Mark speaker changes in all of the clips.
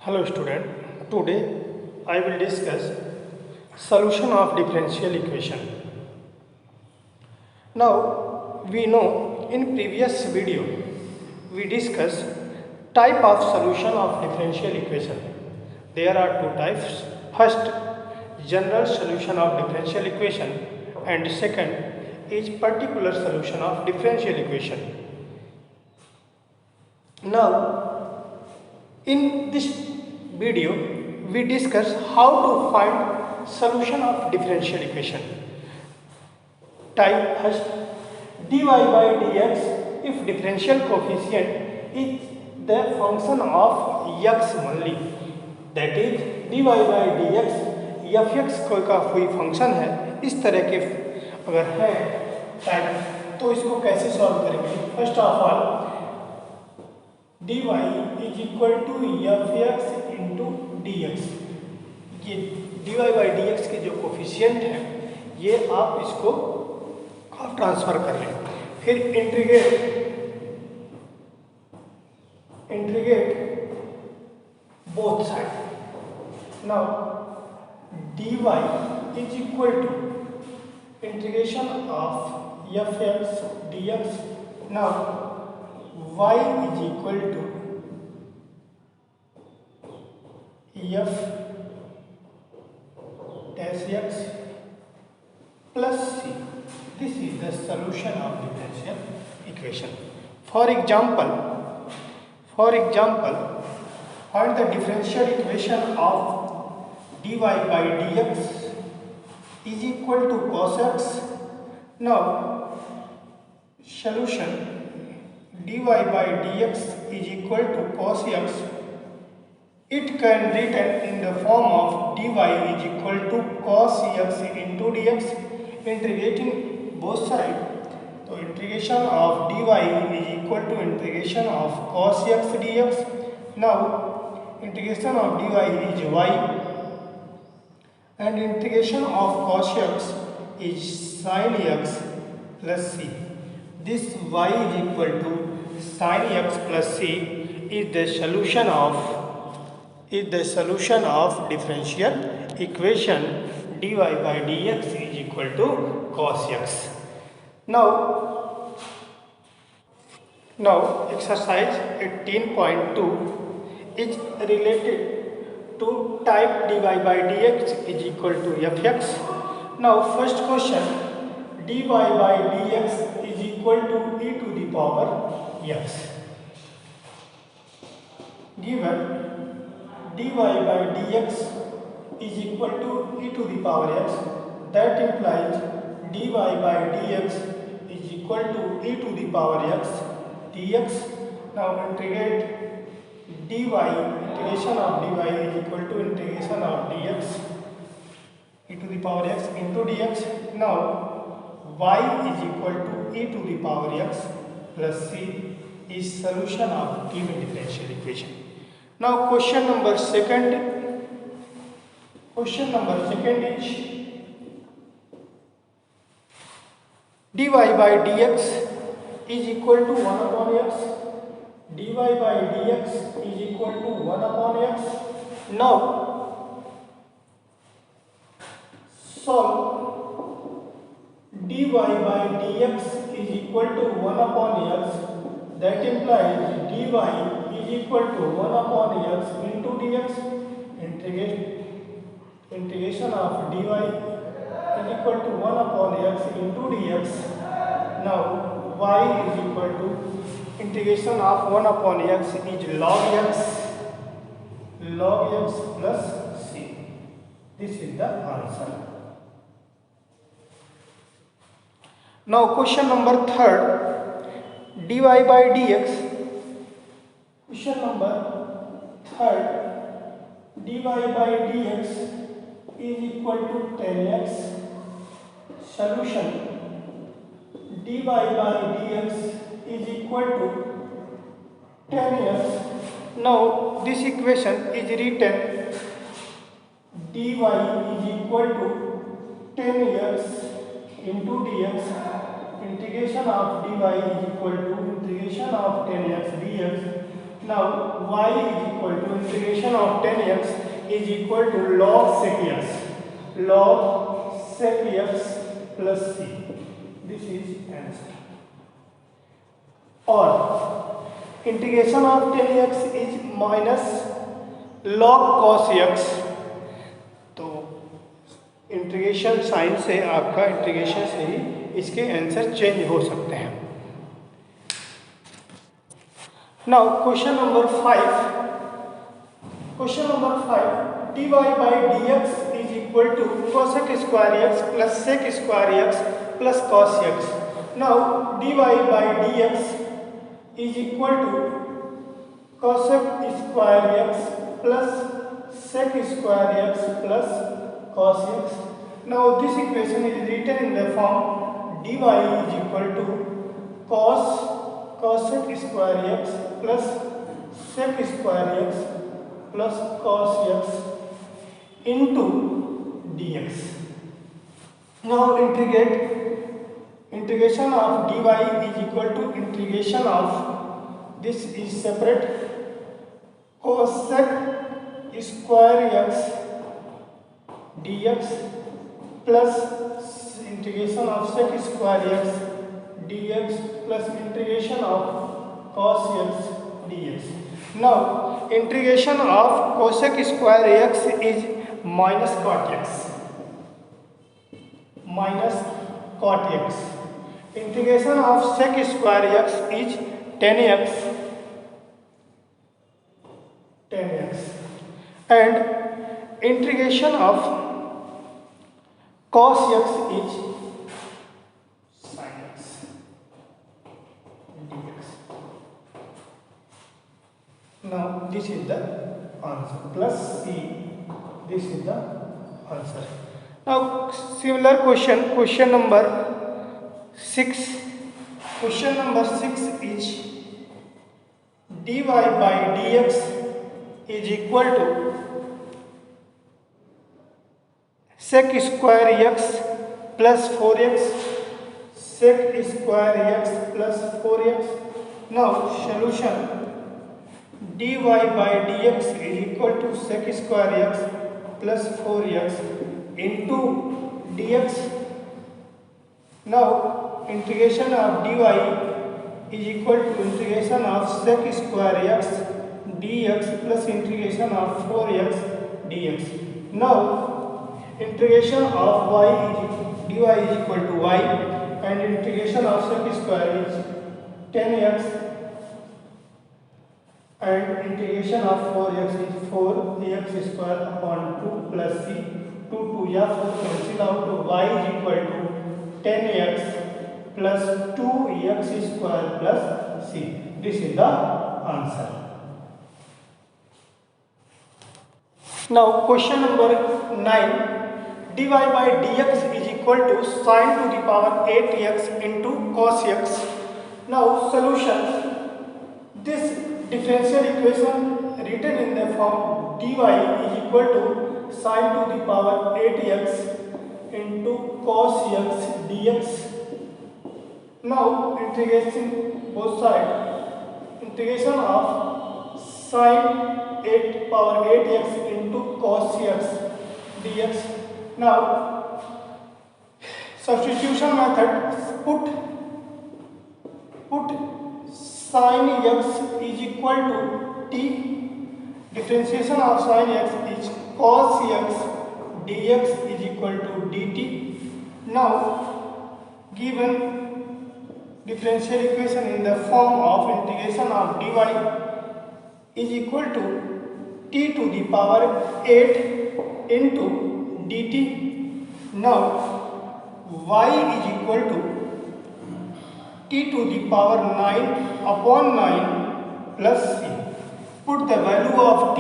Speaker 1: Hello student, today I will discuss solution of differential equation. Now we know in previous video we discussed type of solution of differential equation. There are two types. First, general solution of differential equation, and second is particular solution of differential equation. Now in this video we discuss how to find solution of differential equation. Type first, dy by dx if differential coefficient is the function of x only, that is dy by dx fx का कोई function है इस तरह के अगर है type, तो इसको कैसे सॉल्व करेंगे. First of all dy is equal to f x into d x. ये dy बाई डी एक्स के जो कोफिशियंट है ये आप इसको आप ट्रांसफर कर लें. फिर integrate both side. Now dy is equal to integration of f x d x. Now y is equal to f dash x plus c. This is the solution of differential equation. For example, find the differential equation of dy by dx is equal to cos x. Now solution dy by dx is equal to cos x. It can written in the form of dy is equal to cos x into dx. Integrating both sides, so integration of dy is equal to integration of cos x dx. Now integration of dy is y and integration of cos x is sin x plus c. This y is equal to sin x plus c is the solution of differential equation dy by dx is equal to cos x. Now exercise 18.2 is related to type dy by dx is equal to fx. Now first question, dy by dx is equal to e to the power x. Given dy by dx is equal to e to the power x, that implies dy by dx is equal to e to the power x dx. Now integrate dy, integration of dy is equal to integration of dx e to the power x into dx. Now y is equal to e to the power x plus c is solution of given differential equation. Now question number second is dy by dx is equal to 1 upon x. dy by dx is equal to 1 upon x. Now solve dy by dx is equal to 1 upon x, that implies dy is equal to 1 upon x into dx. Integration of dy is equal to 1 upon x into dx. Now y is equal to integration of 1 upon x is log x plus c. This is the answer. Now question number third, dy by dx. Question number third, dy by dx is equal to 10x. Solution dy by dx is equal to 10x. Now this equation is written dy is equal to 10x into dx. Integration of dy is equal to integration of 10x dx. Now y is equal to integration of 10x is equal to log sec x. Log sec x plus c. This is answer. Or integration of 10x is minus log cos x. तो integration sign से आपका integration से ही इसके answer change हो सकते हैं. Now question number 5. Question number 5. dy by dx is equal to cosec square x plus sec square x plus cos x. Now dy by dx is equal to cosec square x plus sec square x plus cos x. Now this equation is written in the form dy is equal to cosec square x plus sec square x plus cos x into dx. Now integration of dy is equal to integration of, this is separate, cosec square x dx plus integration of sec square x dx plus integration of cos x dx. Now integration of cosec square x is minus cot x. Minus cot x. Integration of sec square x is 10x. 10x. And integration of cos x is sin x dx. Now this is the answer plus c. This is the answer. Now similar question number 6. Question number 6 is dy by dx is equal to sec square x plus 4x sec square x plus 4x. Now solution dy by dx is equal to sec square x plus 4x into dx. Now integration of dy is equal to integration of sec square x dx plus integration of 4x dx. Now integration of dy is equal to y and integration of sec square is 10x and integration of 4x is 4x square upon 2 plus c. 2 या 4 cancel out, to y is equal to 10x plus 2x square plus c. This is the answer. Now question number 9. dy by dx is equal to sin to the power 8x into cos x. Now solution. This differential equation written in the form dy is equal to sin to the power 8x into cos x dx. Now integration both sides. Integration of sin 8 power 8x into cos x dx. Now substitution method, put sin x is equal to t. Differentiation of sin x is cos x dx is equal to dt. Now given differential equation in the form of integration of dy is equal to t to the power 8 into dt. Now y is equal to t to the power 9 upon 9 plus c. Put the value of t,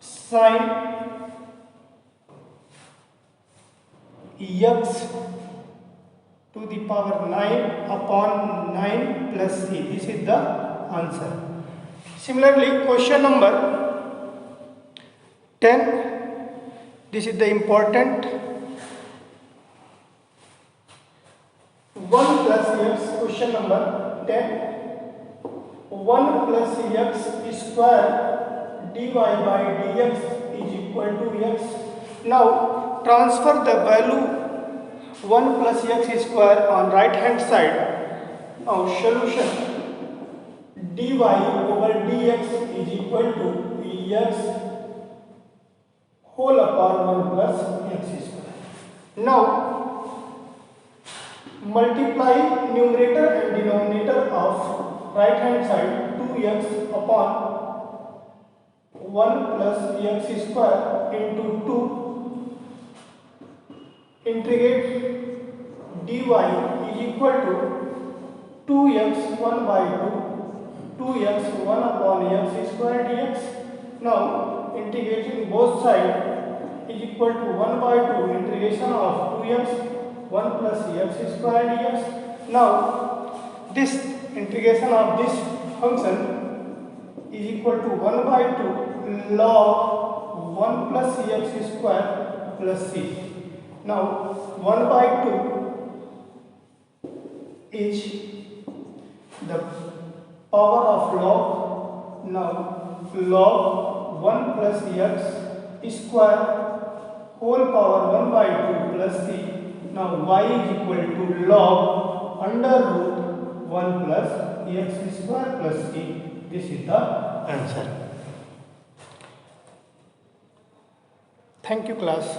Speaker 1: sin x to the power 9 upon 9 plus c. This is the answer. Similarly, question number 10. This is the important 1 plus x. Question number 10. 1 plus x square dy by dx is equal to x. Now transfer the value 1 plus x square on right hand side. Now solution dy over dx is equal to x whole upon 1 plus x square. Now multiply numerator and denominator of right hand side 2x upon 1 plus x square into 2 integrate dy is equal to 2x 1 by 2x 1 upon x square dx. Now integrating both sides is equal to 1 by 2 integration of 2x 1 plus x square dx. Now this integration of this function is equal to 1 by 2 log 1 plus x square plus c. Now 1 by 2 is the power of log. Now log 1 plus x square whole power 1 by 2 plus c. Now y is equal to log under root 1 plus x square plus c. This is the answer. Thank you class.